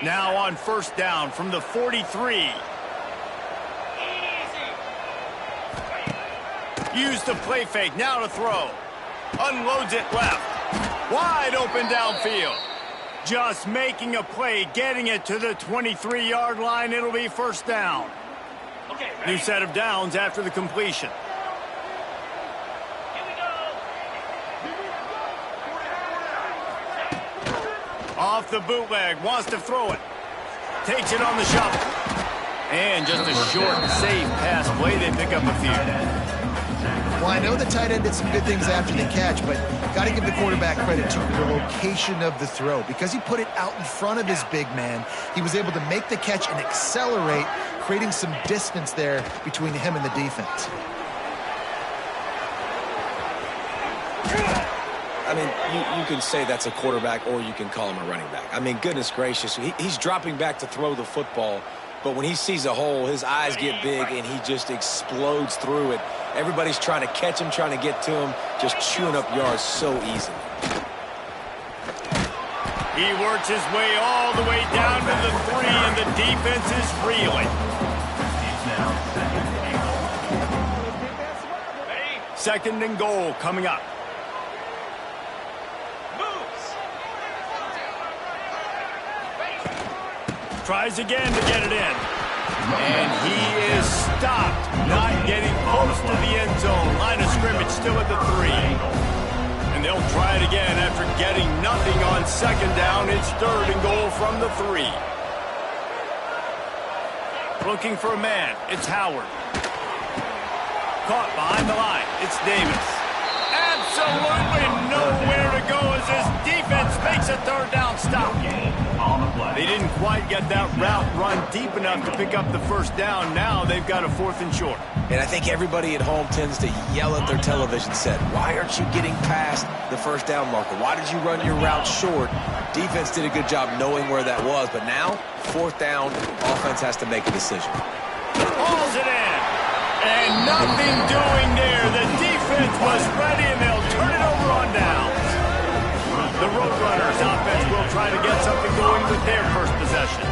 Now on first down from the 43. Use the play fake, now to throw. Unloads it left. Wide open downfield. Just making a play, getting it to the 23-yard line. It'll be first down. New set of downs after the completion. Off the bootleg, wants to throw it. Takes it on the shovel. And just a short, safe pass play. They pick up a few. Well, I know the tight end did some good things after the catch, but got to give the quarterback credit to the location of the throw. Because he put it out in front of his big man, he was able to make the catch and accelerate, creating some distance there between him and the defense. I mean, you can say that's a quarterback or you can call him a running back. I mean, goodness gracious, he's dropping back to throw the football, but when he sees a hole, his eyes get big and he just explodes through it. Everybody's trying to catch him, trying to get to him, just chewing up yards so easily. He works his way all the way down to the 3, and the defense is reeling. Second and goal coming up. Tries again to get it in. And he is stopped, not getting close to the end zone. Line of scrimmage still at the 3. And they'll try it again after getting nothing on second down. It's third and goal from the 3. Looking for a man. It's Howard. Caught behind the line. It's Davis. Absolutely nowhere to go as his defense makes a third down stop. They didn't quite get that route run deep enough to pick up the first down. Now they've got a 4th and short. And I think everybody at home tends to yell at their television set, why aren't you getting past the first down marker? Why did you run your route short? Defense did a good job knowing where that was, but now, 4th down, offense has to make a decision. Hauls it in. And nothing doing there. The defense was ready, and they'll turn it over on downs. The Roadrunners offense will try to get something going with their first possession.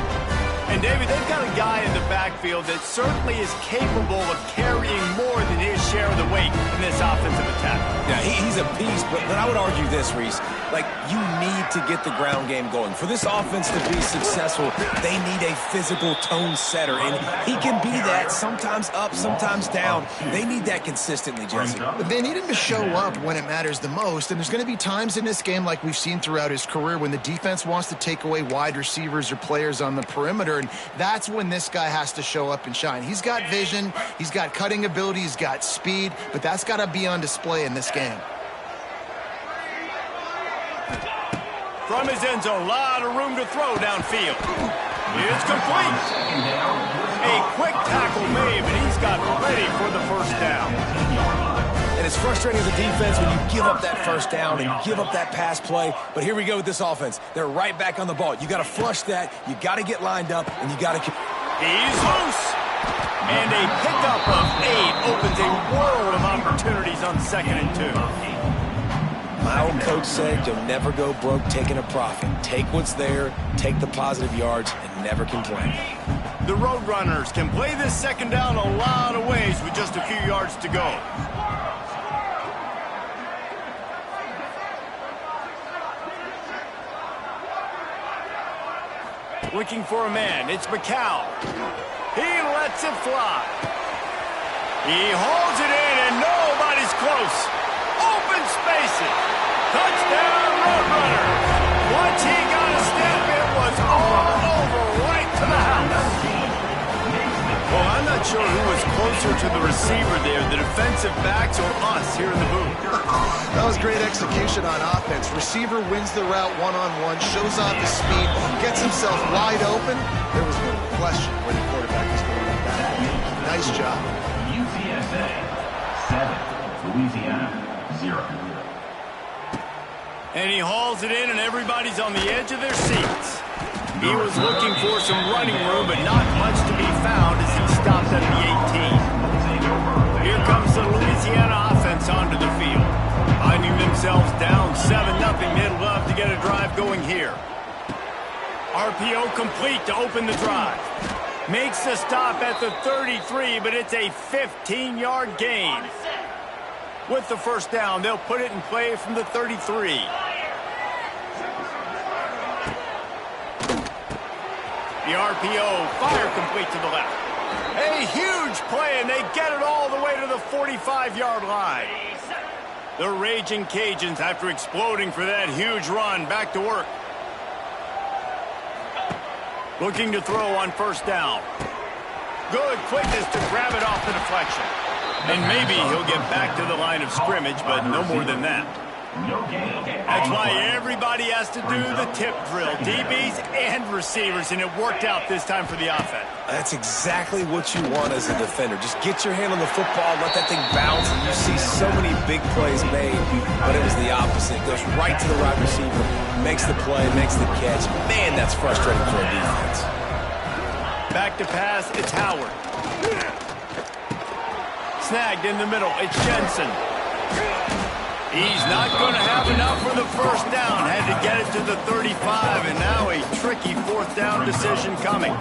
And, David, they've got a guy in the backfield that certainly is capable of carrying more than his share of the weight in this offensive attack. Yeah, he's a beast, but I would argue this, Reese. Like, you need to get the ground game going. For this offense to be successful, they need a physical tone setter, and he can be that, sometimes up, sometimes down. They need that consistently, Jesse. But they need him to show up when it matters the most, and there's going to be times in this game like we've seen throughout his career when the defense wants to take away wide receivers or players on the perimeter, and that's when this guy has to show up and shine. He's got vision, he's got cutting ability, he's got speed, but that's got to be on display in this game. From his end zone, a lot of room to throw downfield. It's complete. A quick tackle made, but he's got ready for the first down. And it's frustrating as a defense when you give up that first down and give up that pass play. But here we go with this offense. They're right back on the ball. You got to flush that. You got to get lined up, and you got to. He's loose. And a pickup of 8 opens a world of opportunities on 2nd and 2. My old coach said you'll never go broke taking a profit. Take what's there, take the positive yards, and never complain. The Roadrunners can play this second down a lot of ways with just a few yards to go. Looking for a man. It's McCown. He lets it fly. He hauls it in, and nobody's close. Open spaces. Touchdown, Roadrunner. Once he got a step, it was all over right to the house. Well, I'm not sure who was closer to the receiver there, the defensive backs or us here in the booth. That was great execution on offense. Receiver wins the route one-on-one, shows off his speed, gets himself wide open. There was no question where the quarterback was going with that. Nice job. UTSA 7, Louisiana 0. And he hauls it in, and everybody's on the edge of their seats. He was looking for some running room, but not much to be found as he stopped at the 18. Here comes the Louisiana offense onto the field. Finding themselves down 7-0, they'd love to get a drive going here. RPO complete to open the drive. Makes the stop at the 33, but it's a 15-yard gain. With the first down, they'll put it in play from the 33. The RPO, fire complete to the left. A huge play, and they get it all the way to the 45-yard line. The Raging Cajuns, after exploding for that huge run, back to work. Looking to throw on first down. Good quickness to grab it off the deflection. And maybe he'll get back to the line of scrimmage, but no more than that. That's why everybody has to do the tip drill, DBs and receivers, and it worked out this time for the offense. That's exactly what you want as a defender. Just get your hand on the football, let that thing bounce, and you see so many big plays made, but it was the opposite. It goes right to the right receiver, makes the play, makes the catch. Man, that's frustrating for a defense. Back to pass, it's Howard. Snagged in the middle, it's Jensen. He's not going to have enough for the first down. Had to get it to the 35, and now a tricky fourth down decision coming.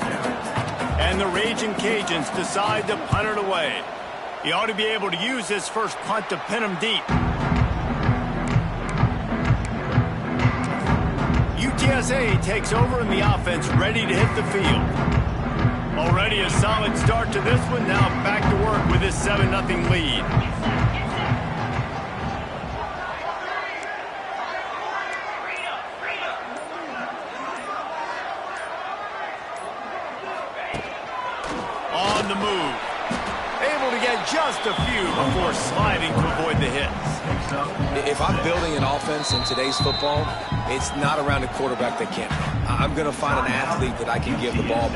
And the Raging Cajuns decide to punt it away. He ought to be able to use his first punt to pin him deep. UTSA takes over in the offense, ready to hit the field. Already a solid start to this one. Now back to work with this 7-0 lead. On the move. Able to get just a few before sliding to avoid the hits. If I'm building an offense in today's football, it's not around a quarterback that can't run. I'm going to find an athlete that I can give the ball.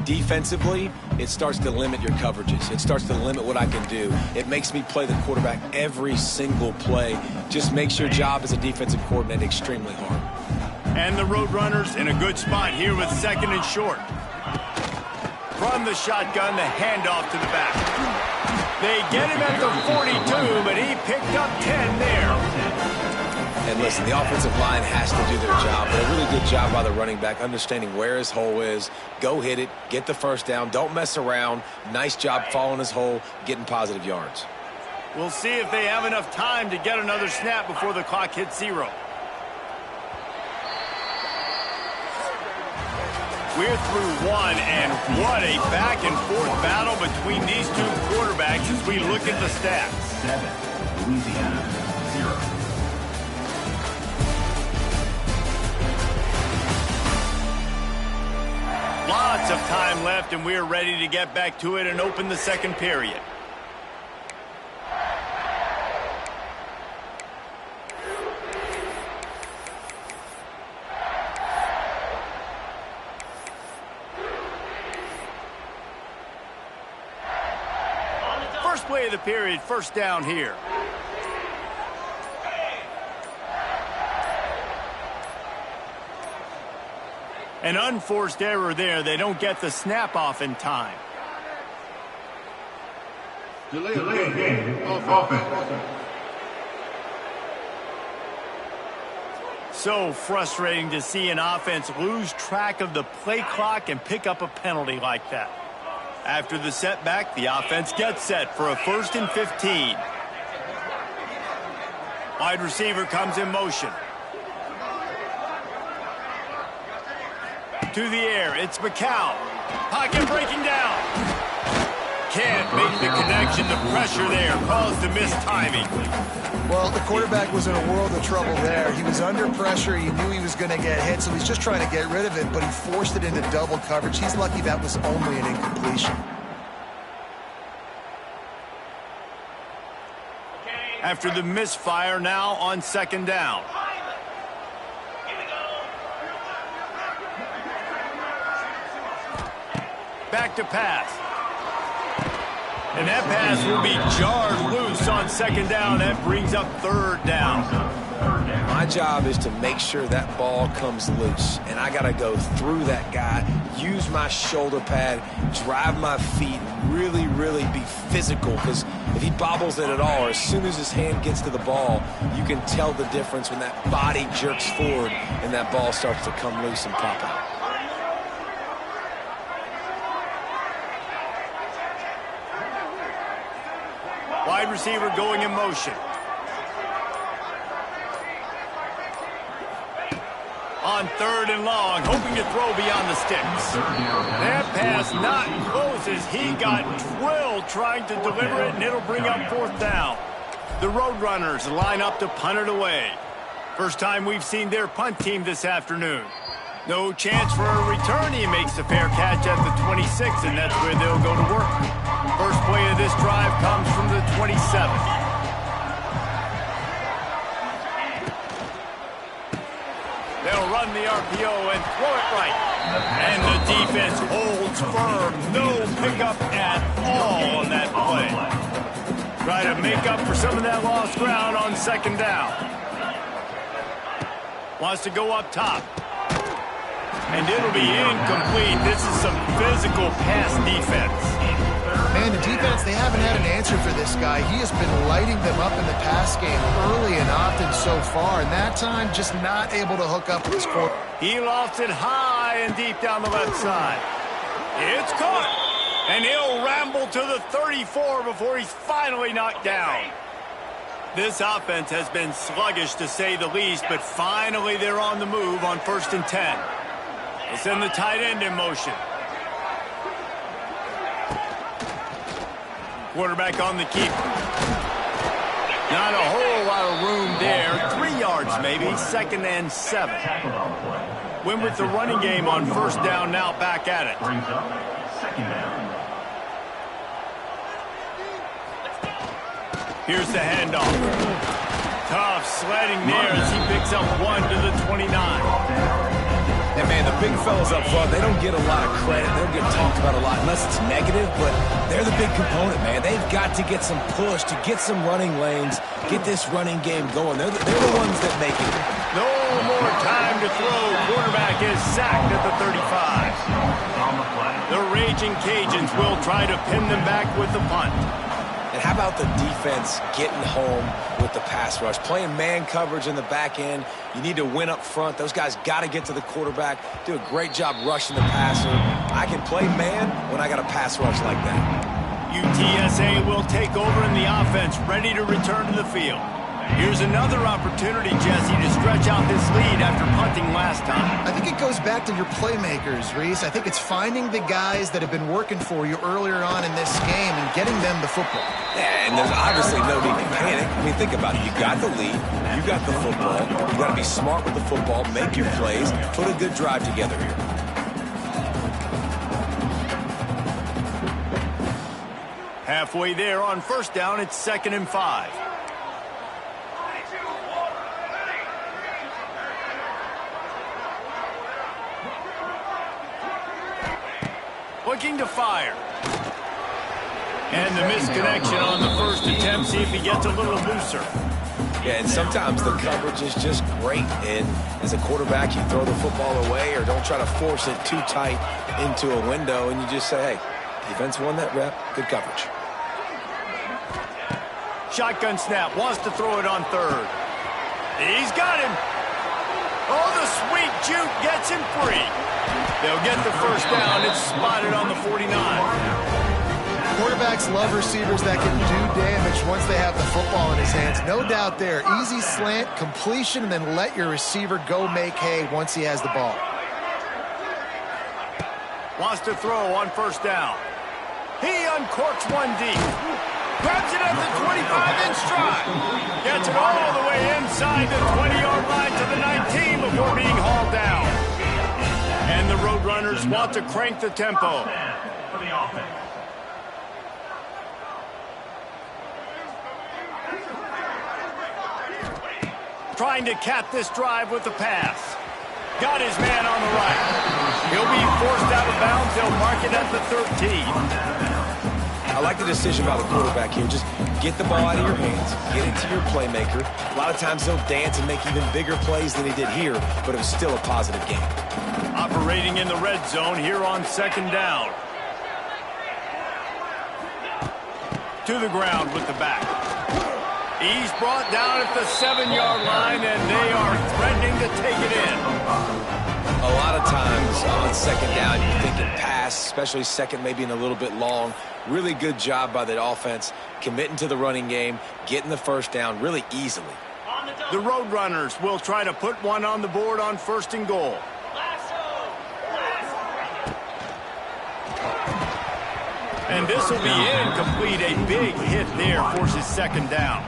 Defensively, it starts to limit your coverages. It starts to limit what I can do. It makes me play the quarterback every single play. Just makes your job as a defensive coordinator extremely hard. And the Roadrunners in a good spot here with 2nd and short. From the shotgun, the handoff to the back. They get him at the 42, but he picked up 10 there. And listen, the offensive line has to do their job, but a really good job by the running back, understanding where his hole is. Go hit it, get the first down, don't mess around. Nice job following his hole, getting positive yards. We'll see if they have enough time to get another snap before the clock hits 0. We're through 1, and what a back-and-forth battle between these two quarterbacks as we look at the stats. 7, Louisiana, 0. Lots of time left, and we're ready to get back to it and open the 2nd period. First play of the period, first down here. An unforced error there. They don't get the snap off in time. Delay game. Offense. So frustrating to see an offense lose track of the play clock and pick up a penalty like that. After the setback, the offense gets set for a 1st and 15. Wide receiver comes in motion. To the air, it's McCown. Pocket breaking down. Can't make the connection. The pressure there caused the mistiming. Well, the quarterback was in a world of trouble there. He was under pressure. He knew he was going to get hit, so he's just trying to get rid of it, but he forced it into double coverage. He's lucky that was only an incompletion. After the misfire, now on 2nd down. Back to pass. And that pass will be jarred loose on 2nd down. That brings up 3rd down. My job is to make sure that ball comes loose, and I got to go through that guy, use my shoulder pad, drive my feet, really, really be physical, because if he bobbles it at all, or as soon as his hand gets to the ball, you can tell the difference when that body jerks forward and that ball starts to come loose and pop out. Wide receiver going in motion. On 3rd and long, hoping to throw beyond the sticks. That pass not close as he got drilled trying to deliver it, and it'll bring up 4th down. The Roadrunners line up to punt it away. First time we've seen their punt team this afternoon. No chance for a return. He makes the fair catch at the 26, and that's where they'll go to work. First play of this drive comes from the 27. They'll run the RPO and throw it right. And the defense holds firm. No pickup at all on that play. Try to make up for some of that lost ground on 2nd down. Wants to go up top. And it'll be incomplete. This is some physical pass defense. Man, the defense, they haven't had an answer for this guy. He has been lighting them up in the pass game early and often so far, and that time just not able to hook up with his quarterback. He lofts it high and deep down the left side. It's caught, and he'll ramble to the 34 before he's finally knocked down. This offense has been sluggish to say the least, but finally they're on the move on 1st and 10. They'll send the tight end in motion. Quarterback on the keeper. Not a whole lot of room there. 3 yards maybe. 2nd and 7. Win with the running game on 1st down, now back at it. Brings up 2nd down. Here's the handoff. Tough sledding there as he picks up 1 to the 29. And, man, the big fellas up front, they don't get a lot of credit. They don't get talked about a lot unless it's negative, but they're the big component, man. They've got to get some push, to get some running lanes, get this running game going. They're the ones that make it. No more time to throw. Quarterback is sacked at the 35. The Raging Cajuns will try to pin them back with the punt. And how about the defense getting home with the pass rush? Playing man coverage in the back end. You need to win up front. Those guys got to get to the quarterback, do a great job rushing the passer. I can play man when I got a pass rush like that. UTSA will take over in the offense, ready to return to the field. Here's another opportunity, Jesse, to stretch out this lead after punting last time. I think it goes back to your playmakers, Reese. I think it's finding the guys that have been working for you earlier on in this game and getting them the football. Yeah, and there's obviously no need to panic. I mean, think about it. You got the lead. You got the football. You got to be smart with the football, make your plays, put a good drive together here. Halfway there on first down, it's 2nd and 5. Looking to fire. And the misconnection on the first attempt. See if he gets a little looser. Yeah, and sometimes the coverage is just great. And as a quarterback, you throw the football away or don't try to force it too tight into a window. And you just say, hey, defense won that rep. Good coverage. Shotgun snap. Wants to throw it on 3rd. He's got him. Oh, the sweet juke gets him free. They'll get the first down. It's spotted on the 49. Quarterbacks love receivers that can do damage once they have the football in his hands. No doubt there. Easy slant, completion, and then let your receiver go make hay once he has the ball. Wants to throw on first down. He uncorks one deep. Grabs it at the 25 in stride. Gets it all the way inside the 20-yard line to the 19 before being hauled down. And the Roadrunners want to crank the tempo. Trying to cap this drive with the pass. Got his man on the right. He'll be forced out of bounds. They'll mark it at the 13. I like the decision by the quarterback here. Just get the ball out of your hands, get it to your playmaker. A lot of times he'll dance and make even bigger plays than he did here, but it was still a positive game. Operating in the red zone here on 2nd down. To the ground with the back. He's brought down at the 7-yard line, and they are threatening to take it in. A lot of times on 2nd down, you're thinking pass, especially second, maybe in a little bit long. Really good job by the offense, committing to the running game, getting the first down really easily. The Roadrunners will try to put one on the board on 1st and goal. And this will be incomplete. A big hit there forces 2nd down.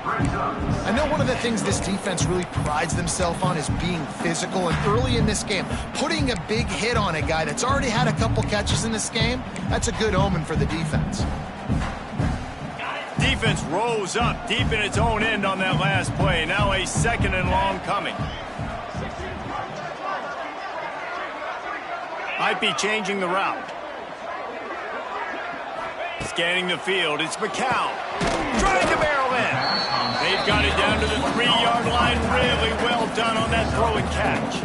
I know one of the things this defense really prides themselves on is being physical. And early in this game, putting a big hit on a guy that's already had a couple catches in this game, that's a good omen for the defense. Defense rose up deep in its own end on that last play. Now a 2nd and long coming. Might be changing the route. Scanning the field, it's McCown. Trying to barrel in. They've got it down to the 3-yard line. Really well done on that throw and catch.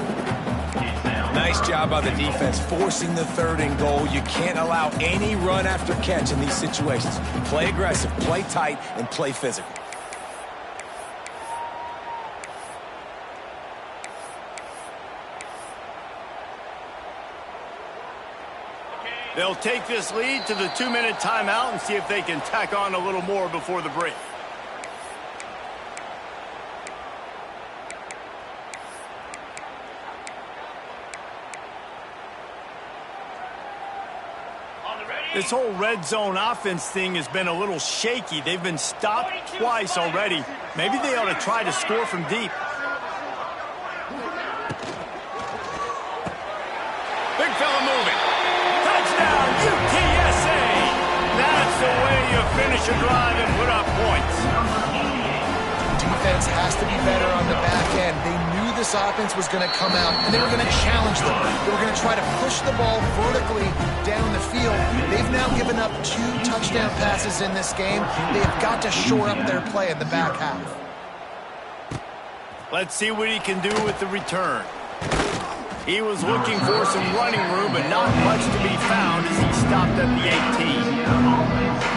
Nice job by the defense forcing the 3rd and goal. You can't allow any run after catch in these situations. Play aggressive, play tight, and play physical. They'll take this lead to the 2-minute timeout and see if they can tack on a little more before the break. This whole red zone offense thing has been a little shaky. They've been stopped twice already. Maybe they ought to try to score from deep. Big fella moving. Touchdown, UTSA! That's the way you finish a drive and put up points. Defense has to be better on the back end. They knew this offense was going to come out, and they were going to challenge them. They were going try to push the ball vertically down the field. They've now given up 2 touchdown passes in this game. They've got to shore up their play in the back half. Let's see what he can do with the return. He was looking for some running room, but not much to be found as he stopped at the 18.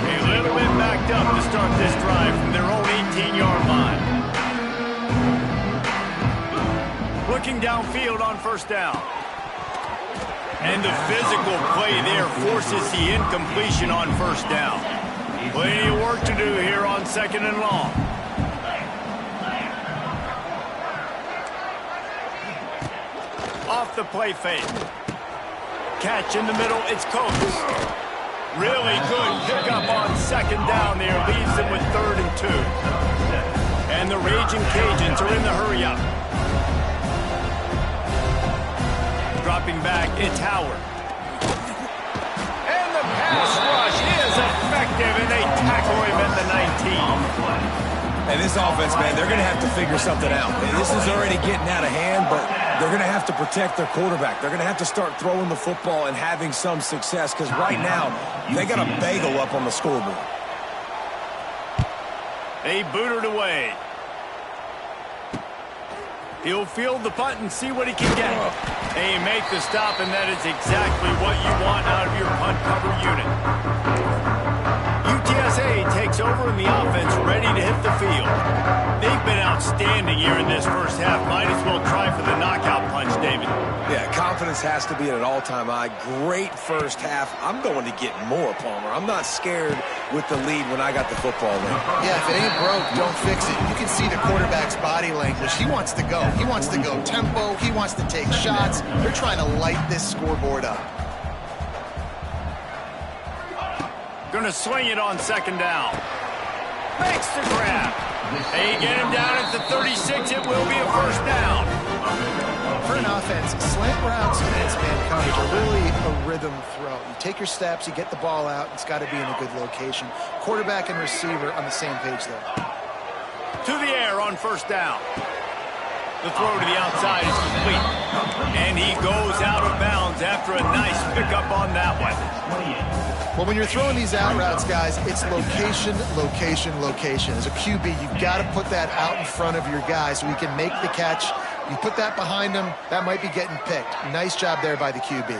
A little bit backed up to start this drive from their own 18-yard line. Looking downfield on first down. And the physical play there forces the incompletion on first down. Plenty of work to do here on 2nd and long. Off the play fake. Catch in the middle, it's Coates. Really good pickup on 2nd down there. Leaves them with 3rd and 2. And the Raging Cajuns are in the hurry up. Dropping back, it's Howard. And the pass rush is effective, and they tackle him at the 19. And this offense, man, they're going to have to figure something out. And this is already getting out of hand, but they're going to have to protect their quarterback. They're going to have to start throwing the football and having some success, because right now, they got a bagel up on the scoreboard. They boot it away. He'll field the punt and see what he can get. They make the stop, and that is exactly what you want out of your punt cover unit. UTSA takes over in the offense, ready to hit the field. They've been outstanding here in this first half. Might as well try for the knockout punch, David. Yeah, confidence has to be at an all-time high. Great first half. I'm going to get more, Palmer. I'm not scared with the lead when I got the football in. Yeah, if it ain't broke, don't fix it. You can see the quarterback's body language. He wants to go. He wants to go tempo. He wants to take shots. They're trying to light this scoreboard up. Going to swing it on 2nd down. Makes the grab. They get him down at the 36. It will be a first down. For an offense, slant routes and man coverage are really a rhythm throw. You take your steps, you get the ball out. It's got to be in a good location. Quarterback and receiver on the same page there. To the air on first down. The throw to the outside is complete. And he goes out of bounds after a nice pickup on that one. Well, when you're throwing these out routes, guys, it's location, location, location. As a QB, you've got to put that out in front of your guy so he can make the catch. You put that behind him, that might be getting picked. Nice job there by the QB.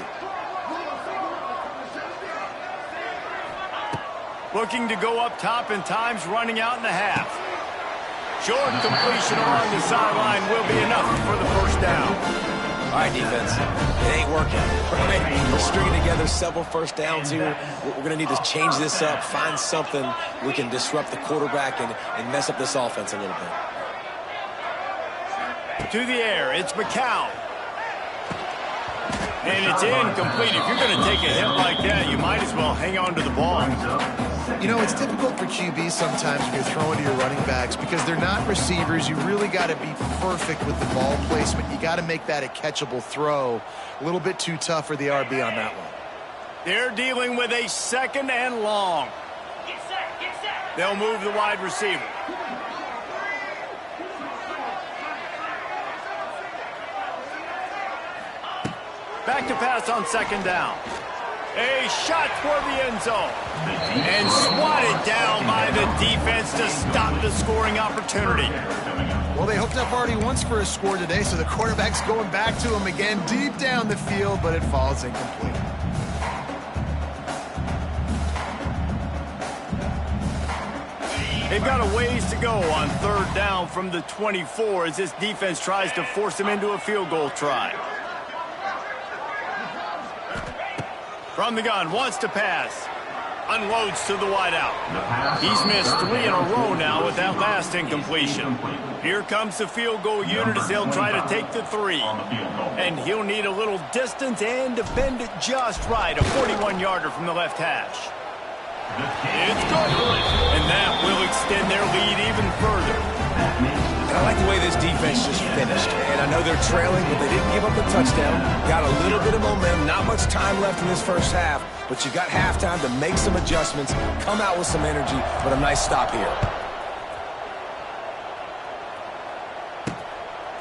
Looking to go up top, and time's running out in the half. Short completion along the sideline will be enough for the first down. All right, defense. It ain't working. Right? We're stringing together several first downs here. We're going to need to change this up, find something we can disrupt the quarterback and mess up this offense a little bit. To the air, it's McCown. And it's incomplete. If you're going to take a hit like that, you might as well hang on to the ball. You know, it's difficult for QBs sometimes when you're throwing to your running backs because they're not receivers. You really got to be perfect with the ball placement. You got to make that a catchable throw. A little bit too tough for the RB on that one. They're dealing with a 2nd and long. They'll move the wide receiver. Back to pass on 2nd down. A shot toward the end zone. And swatted down by the defense to stop the scoring opportunity. Well, they hooked up already once for a score today, so the quarterback's going back to him again deep down the field, but it falls incomplete. They've got a ways to go on 3rd down from the 24 as this defense tries to force them into a field goal try. From the gun, wants to pass. Unloads to the wideout. He's missed 3 in a row now with that last incompletion. Here comes the field goal unit as they'll try to take the 3. And he'll need a little distance and defend it just right. A 41-yarder from the left hash. It's good. And that will extend their lead even further. And I like the way this defense just finished. And I know they're trailing, but they didn't give up a touchdown. Got a little bit of momentum. Not much time left in this first half, but you got halftime to make some adjustments, come out with some energy, but a nice stop here.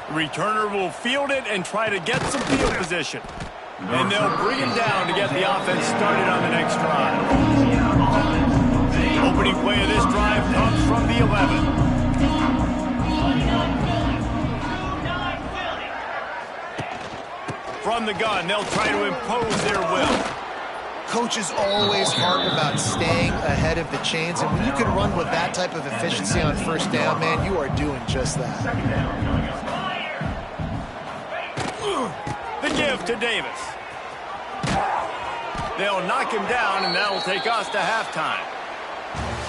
The returner will field it and try to get some field position. And they'll bring him down to get the offense started on the next drive. Opening play of this drive comes from the 11. From the gun, they'll try to impose their will. Coaches always harp about staying ahead of the chains, and when you can run with that type of efficiency on first down, man, you are doing just that. The give to Davis. They'll knock him down, and that'll take us to halftime.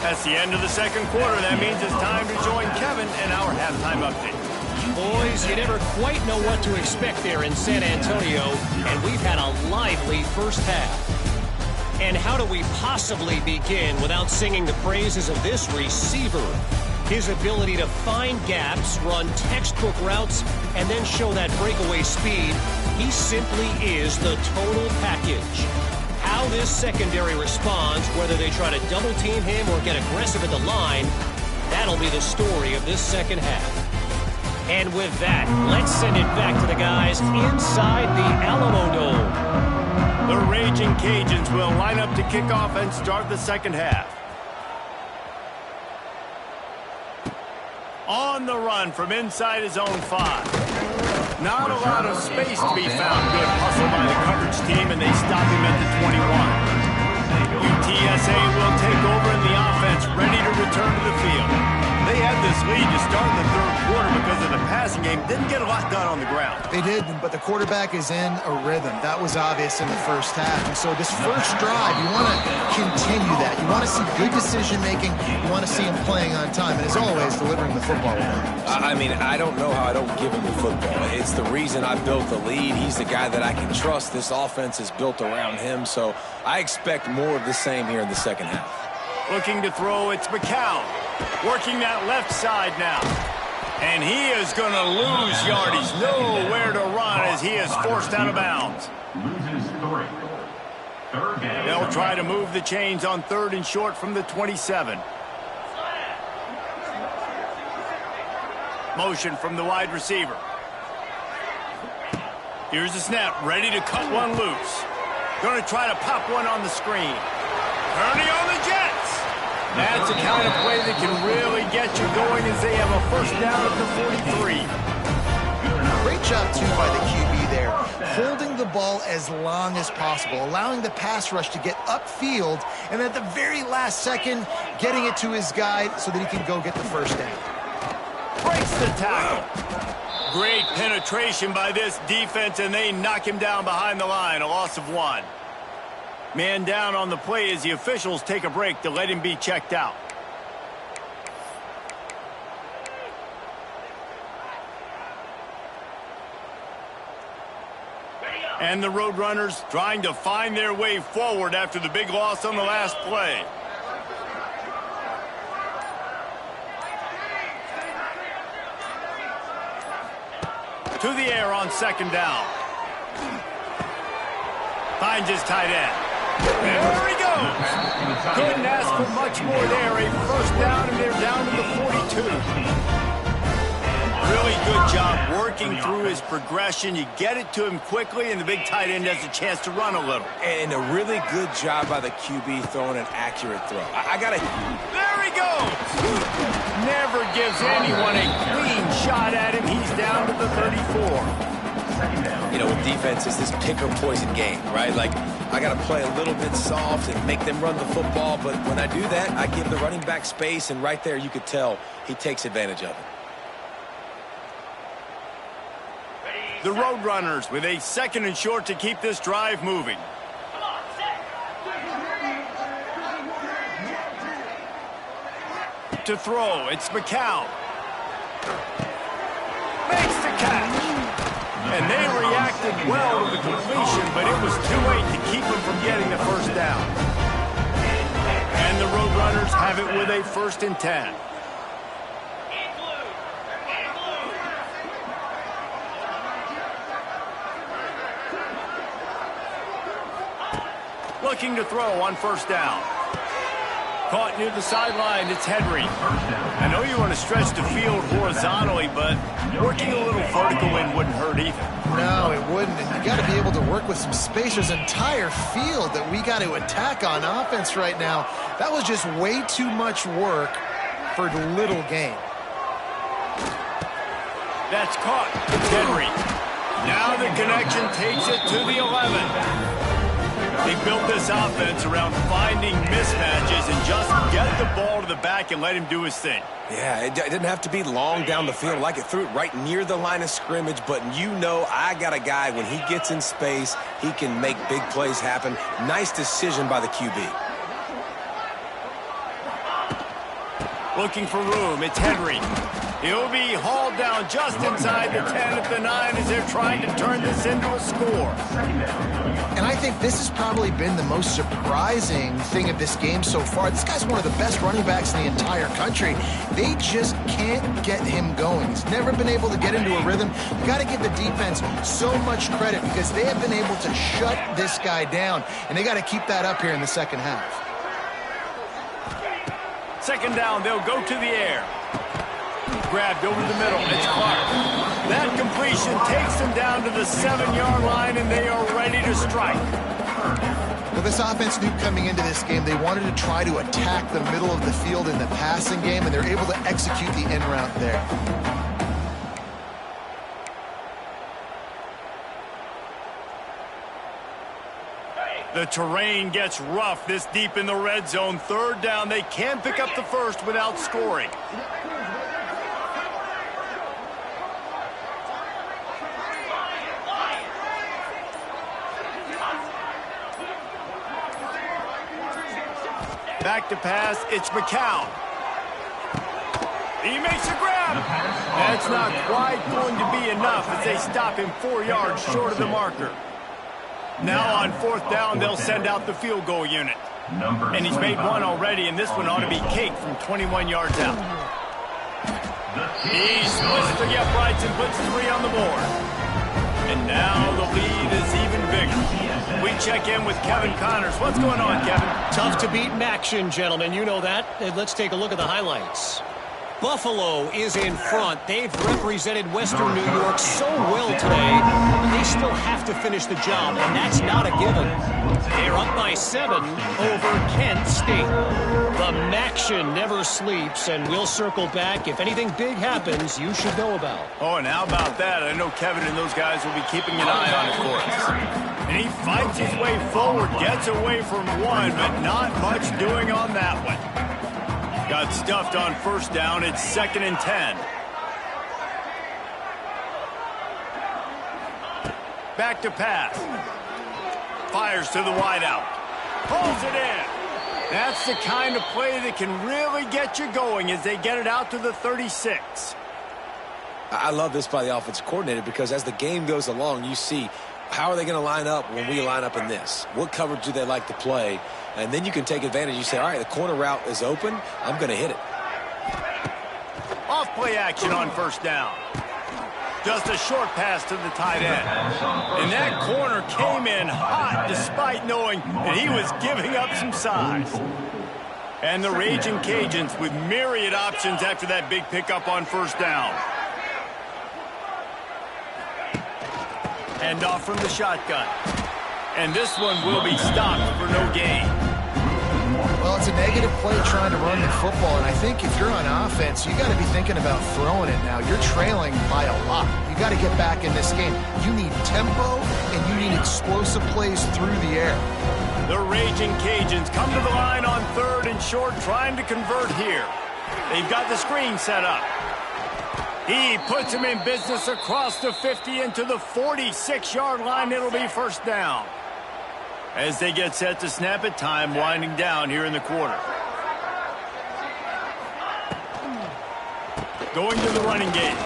That's the end of the second quarter. That means it's time to join Kevin in our halftime update. Boys, you never quite know what to expect there in San Antonio, and we've had a lively first half. And how do we possibly begin without singing the praises of this receiver? His ability to find gaps, run textbook routes, and then show that breakaway speed. He simply is the total package. How this secondary responds, whether they try to double team him or get aggressive at the line, that'll be the story of this second half. And with that, let's send it back to the guys inside the Alamo Dome. The Raging Cajuns will line up to kick off and start the second half. On the run from inside his own 5. Not a lot of space to be found. Good hustle by the coverage team, and they stop him at the 21. UTSA will take over in the offense, ready to return to the field. They had this lead to start the third quarter because of the passing game. Didn't get a lot done on the ground. They did, but the quarterback is in a rhythm. That was obvious in the first half. And so this first drive, you want to continue that. You want to see good decision-making. You want to see him playing on time. And as always, delivering the football. I mean, I don't know how I don't give him the football. It's the reason I built the lead. He's the guy that I can trust. This offense is built around him. So I expect more of the same here in the second half. Looking to throw, it's McCown. Working that left side now. And he is going to lose yardage. Nowhere to run as he is forced out of bounds. They'll try to move the chains on third and short from the 27. Motion from the wide receiver. Here's the snap. Ready to cut one loose. Going to try to pop one on the screen. Turning on the Jets. That's the kind of play that can really get you going as they have a first down at the 43. Great job, too, by the QB there. Holding the ball as long as possible, allowing the pass rush to get upfield, and at the very last second, getting it to his guy so that he can go get the first down. Breaks the tackle. Great penetration by this defense, and they knock him down behind the line, a loss of 1. Man down on the play as the officials take a break to let him be checked out. And the Roadrunners trying to find their way forward after the big loss on the last play. To the air on second down. Finds his tight end. There he goes. Couldn't ask for much more there. A first down, and they're down to the 42. Really good job working through his progression. You get it to him quickly, and the big tight end has a chance to run a little. And a really good job by the QB throwing an accurate throw. I got to... There he goes. Never gives anyone a clean shot at him. He's down to the 34. You know, with defense, it's this pick or poison game, right? Like, I got to play a little bit soft and make them run the football, but when I do that, I give the running back space, and right there you could tell he takes advantage of it. The Roadrunners with a second and short to keep this drive moving. To throw, it's McCown. Makes the catch. And they reacted well to the completion, but it was too late to keep them from getting the first down. And the Roadrunners have it with a 1st and 10. Looking to throw on first down. Caught near the sideline, it's Henry. I know you want to stretch the field horizontally, but working a little vertical in wouldn't hurt either. No, it wouldn't, and you got to be able to work with some space. There's an entire field that we got to attack on offense right now. That was just way too much work for little gain. That's caught. Henry. Now the connection takes it to the 11. They built this offense around finding mismatches and just get the ball to the back and let him do his thing. Yeah, it didn't have to be long down the field. Like it threw it right near the line of scrimmage, but you know I got a guy, when he gets in space, he can make big plays happen. Nice decision by the QB. Looking for room, it's Henry. He'll be hauled down just inside the 10 at the 9 as they're trying to turn this into a score. And I think this has probably been the most surprising thing of this game so far. This guy's one of the best running backs in the entire country. They just can't get him going. He's never been able to get into a rhythm. You got to give the defense so much credit because they have been able to shut this guy down, and they got to keep that up here in the second half. Second down, they'll go to the air. Grabbed over the middle, it's Clark. That completion takes them down to the 7-yard line, and they are ready to strike. Well, this offense knew coming into this game they wanted to try to attack the middle of the field in the passing game, and they're able to execute the in route there. The terrain gets rough this deep in the red zone. Third down, they can pick up the first without scoring. Back to pass, it's McCown. He makes a grab. That's not quite going to be enough as they stop him 4 yards short of the marker. Now on fourth down, they'll send out the field goal unit. And he's made one already, and this one ought to be cake from 21 yards out. He splits the uprights and puts 3 on the board. And now the lead is even bigger. We check in with Kevin Connors. What's going on, Kevin? Tough to beat action, gentlemen. You know that. And let's take a look at the highlights. Buffalo is in front. They've represented Western New York so well today, but they still have to finish the job, and that's not a given. They're up by 7 over Kent State. The Maction never sleeps, and we'll circle back. If anything big happens, you should know about. Oh, and how about that? I know Kevin and those guys will be keeping an eye on it for us. And he fights his way forward, gets away from one, but not much doing on that one. Got stuffed on first down. It's 2nd and 10. Back to pass. Fires to the wideout. Pulls it in. That's the kind of play that can really get you going as they get it out to the 36. I love this by the offensive coordinator because as the game goes along, you see how are they going to line up when we line up in this? What coverage do they like to play? And then you can take advantage. You say, all right, the corner route is open. I'm going to hit it. Off play action on first down. Just a short pass to the tight end. And that corner came in hot despite knowing that he was giving up some size. And the Raging Cajuns with myriad options after that big pickup on first down. Hand off from the shotgun. And this one will be stopped for no gain. Well, it's a negative play trying to run the football, and I think if you're on offense, you got to be thinking about throwing it now. You're trailing by a lot. You got to get back in this game. You need tempo, and you need explosive plays through the air. The Raging Cajuns come to the line on 3rd and short, trying to convert here. They've got the screen set up. He puts him in business across the 50 into the 46-yard line. It'll be first down. As they get set to snap it, time winding down here in the quarter. Going to the running game.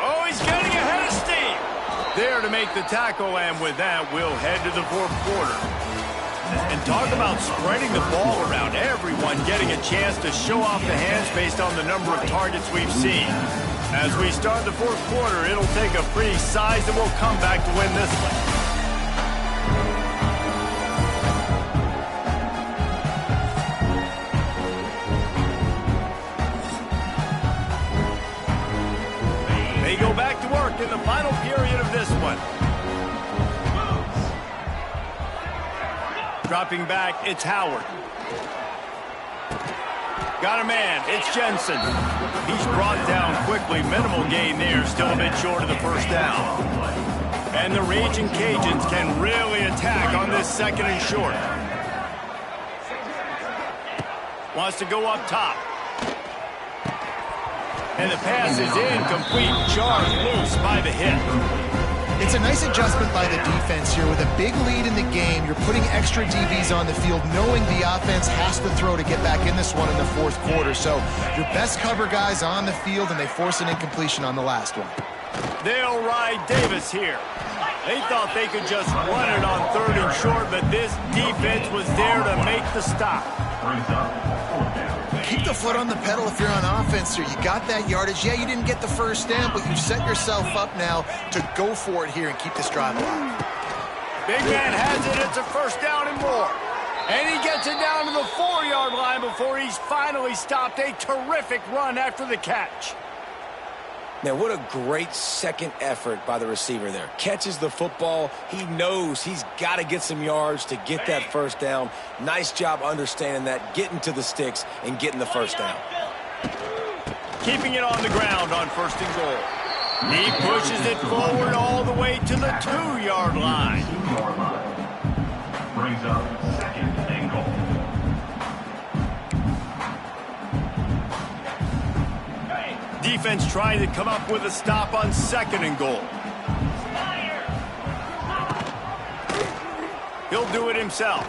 Oh, he's getting ahead of steam. There to make the tackle, and with that, we'll head to the 4th quarter. And talk about spreading the ball around. Everyone getting a chance to show off the hands based on the number of targets we've seen. As we start the 4th quarter, it'll take a pretty sizable comeback to win this one. Dropping back, it's Howard. Got a man, it's Jensen. He's brought down quickly. Minimal gain there, still a bit short of the first down. And the Raging Cajuns can really attack on this second and short. Wants to go up top. And the pass is incomplete. Jarred loose by the hit. It's a nice adjustment by the defense here. With a big lead in the game, you're putting extra DBs on the field, knowing the offense has to throw to get back in this one in the fourth quarter. So your best cover guys on the field, and they force an incompletion on the last one. They'll ride Davis here. They thought they could just run it on third and short, but this defense was there to make the stop. Keep the foot on the pedal if you're on offense here. You got that yardage. Yeah, you didn't get the first down, but you've set yourself up now to go for it here and keep this drive alive. Big man has it. It's a first down and more. And he gets it down to the 4-yard line before he's finally stopped. A terrific run after the catch. Man, what a great second effort by the receiver there. Catches the football. He knows he's got to get some yards to get that first down. Nice job understanding that, getting to the sticks and getting the first down. Keeping it on the ground on first and goal. He pushes it forward all the way to the 2-yard line. Brings up second and goal. Defense trying to come up with a stop on second and goal. He'll do it himself.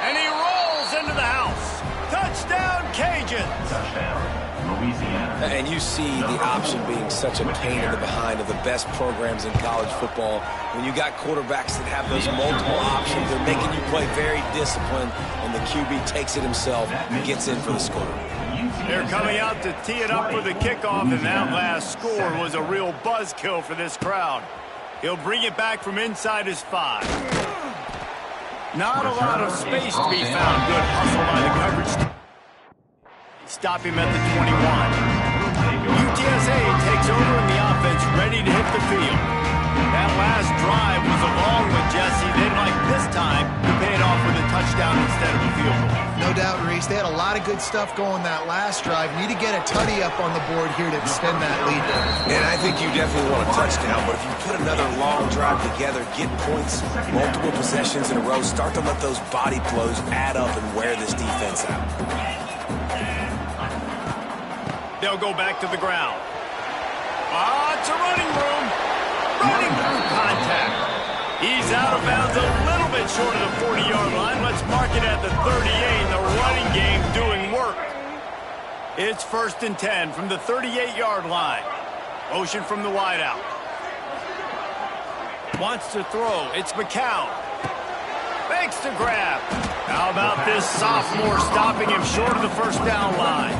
And he rolls into the house. Touchdown, Cajuns. Touchdown, Louisiana. And you see the option being such a pain in the behind of the best programs in college football. When you got quarterbacks that have those multiple options, they're making you play very disciplined, and the QB takes it himself and gets in for the score. They're coming out to tee it up for the kickoff, and that last score was a real buzzkill for this crowd. He'll bring it back from inside his 5. Not a lot of space to be found. Good hustle by the coverage. Stop him at the 21. UTSA takes over in the offense, ready to hit the field. That last drive was a long one, Jesse. They'd like this time to pay it off with a touchdown instead of a field goal. No doubt, Reese. They had a lot of good stuff going that last drive. Need to get a tutty up on the board here to extend that lead. And I think you definitely want a touchdown, but if you put another long drive together, get points, multiple possessions in a row, start to let those body blows add up and wear this defense out. They'll go back to the ground. It's a running room. Running through contact. He's out of bounds a little bit short of the 40-yard line. Let's mark it at the 38. The running game doing work. It's 1st and 10 from the 38-yard line. Motion from the wideout. Wants to throw. It's McCown. Makes the grab. How about this sophomore stopping him short of the first down line?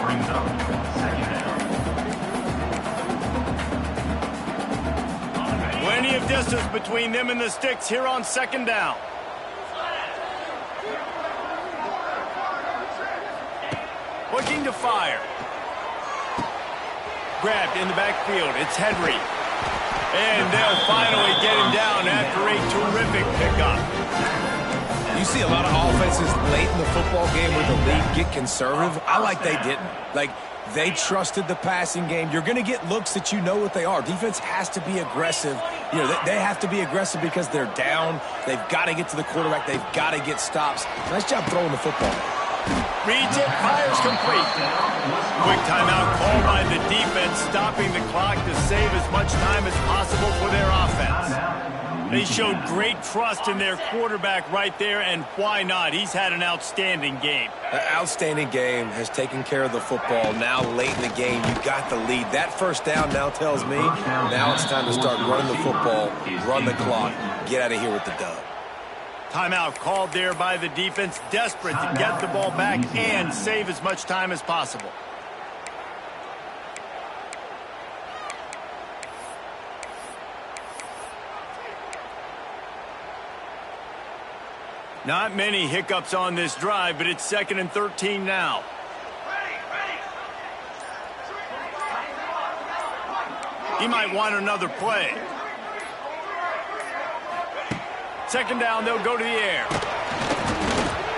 Brings up second down. Plenty of distance between them and the sticks here on second down. Looking to fire. Grabbed in the backfield. It's Henry. And they'll finally get him down after a terrific pickup. You see a lot of offenses late in the football game where the league get conservative. I like they didn't. Like, they trusted the passing game. You're going to get looks that you know what they are. Defense has to be aggressive. You know, they have to be aggressive because they're down. They've got to get to the quarterback. They've got to get stops. Nice job throwing the football. Reads it, fires complete. Quick timeout called by the defense, stopping the clock to save as much time as possible for their offense. They showed great trust in their quarterback right there, and why not? He's had an outstanding game. An outstanding game, has taken care of the football. Now late in the game, you got the lead. That first down now tells me now it's time to start running the football, run the clock, get out of here with the dub. Timeout called there by the defense, desperate to get the ball back and save as much time as possible. Not many hiccups on this drive, but it's 2nd and 13 now. He might want another play. second down, they'll go to the air.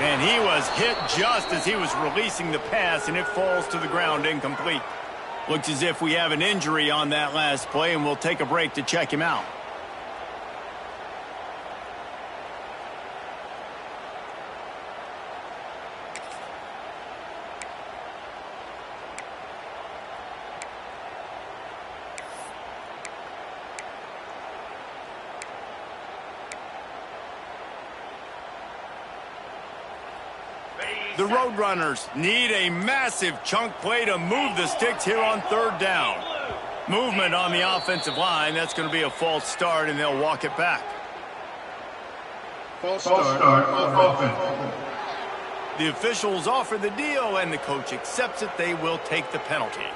And he was hit just as he was releasing the pass, and it falls to the ground incomplete. Looks as if we have an injury on that last play, and we'll take a break to check him out. The Roadrunners need a massive chunk play to move the sticks here on third down. Movement on the offensive line. That's going to be a false start, and they'll walk it back. False start on offense. The officials offer the deal, and the coach accepts it. They will take the penalty.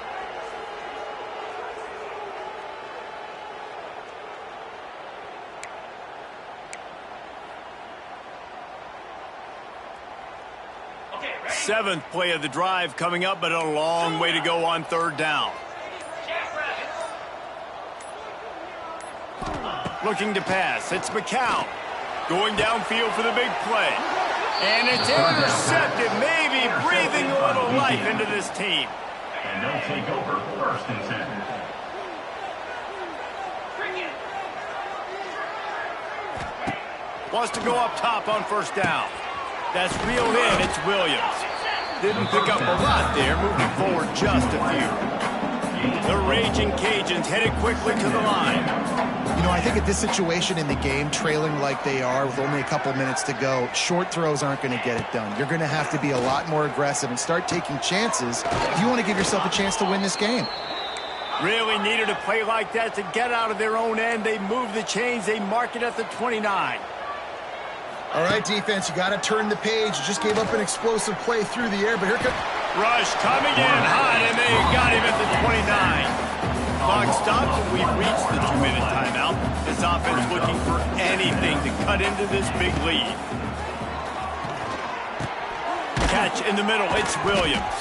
Seventh play of the drive coming up, but a long way to go on third down. Looking to pass. It's McCown. Going downfield for the big play. And it's intercepted, maybe breathing a little life into this team. And they'll take over 1st and 10. Wants to go up top on first down. That's reeled in. It's Williams. Didn't pick up a lot there, moving forward just a few. The Raging Cajuns headed quickly to the line. You know, I think at this situation in the game, trailing like they are with only a couple minutes to go, short throws aren't going to get it done. You're going to have to be a lot more aggressive and start taking chances if you want to give yourself a chance to win this game. Really needed a play like that to get out of their own end. They move the chains. They mark it at the 29. All right, defense, you got to turn the page. You just gave up an explosive play through the air, but here comes... Rush coming in hot, and they got him at the 29. Clock stops, and we've reached the 2-minute timeout. This offense looking for anything to cut into this big lead. Catch in the middle, it's Williams.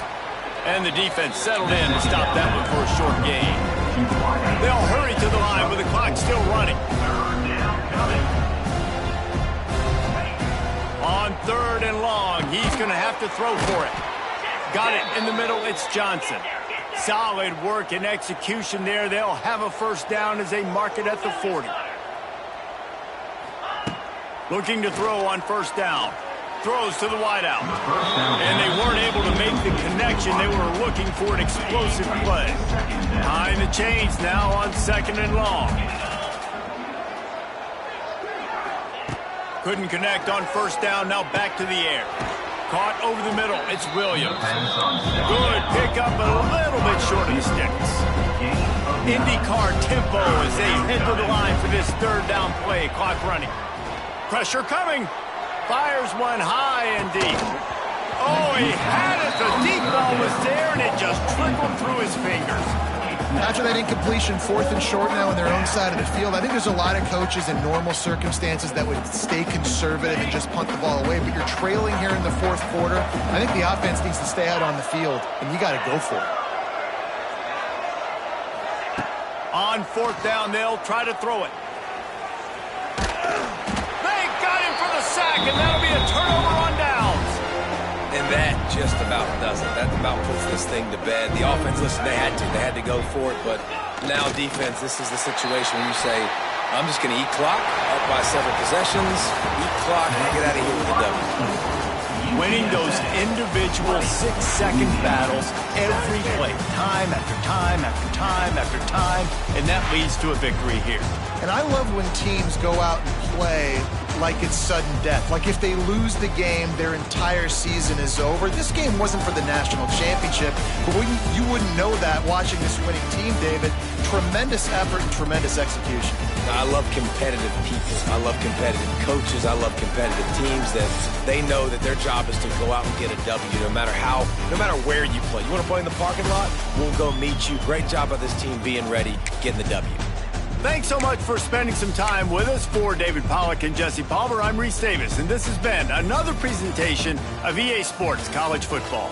And the defense settled in to stop that one for a short gain. They'll hurry to the line with the clock still running. On third and long, he's going to have to throw for it. Got it in the middle, it's Johnson. Solid work and execution there. They'll have a first down as they mark it at the 40. Looking to throw on first down. Throws to the wideout. And they weren't able to make the connection. They were looking for an explosive play. Behind the chains now on second and long. Couldn't connect on first down, now back to the air. Caught over the middle, it's Williams. Good pickup, but a little bit short of the sticks. IndyCar tempo as they head to the line for this third down play. Clock running. Pressure coming. Fires one high and deep. Oh, he had it. The deep ball was there, and it just trickled through his fingers. After that incompletion, 4th and short now on their own side of the field, I think there's a lot of coaches in normal circumstances that would stay conservative and just punt the ball away, but you're trailing here in the 4th quarter. I think the offense needs to stay out on the field, and you got to go for it. On 4th down, they'll try to throw it. They got him for the sack, and that'll be a turnover on downs. And that just about does it. That about puts this thing to bed. The offense, listen, they had to go for it, but now defense, this is the situation where you say, I'm just going to eat clock, up by several possessions, eat clock, and get out of here with a W. Winning those individual 6-second battles every play, time after time after time after time, and that leads to a victory here. And I love when teams go out and play like it's sudden death. Like if they lose the game, their entire season is over. This game wasn't for the national championship, but you wouldn't know that watching this winning team, David. Tremendous effort and tremendous execution. I love competitive people. I love competitive coaches. I love competitive teams that they know that their job is to go out and get a W no matter where you play. You want to play in the parking lot? We'll go meet you. Great job by this team being ready, getting the W. Thanks so much for spending some time with us. For David Pollack and Jesse Palmer, I'm Reese Davis, and this has been another presentation of EA Sports College Football.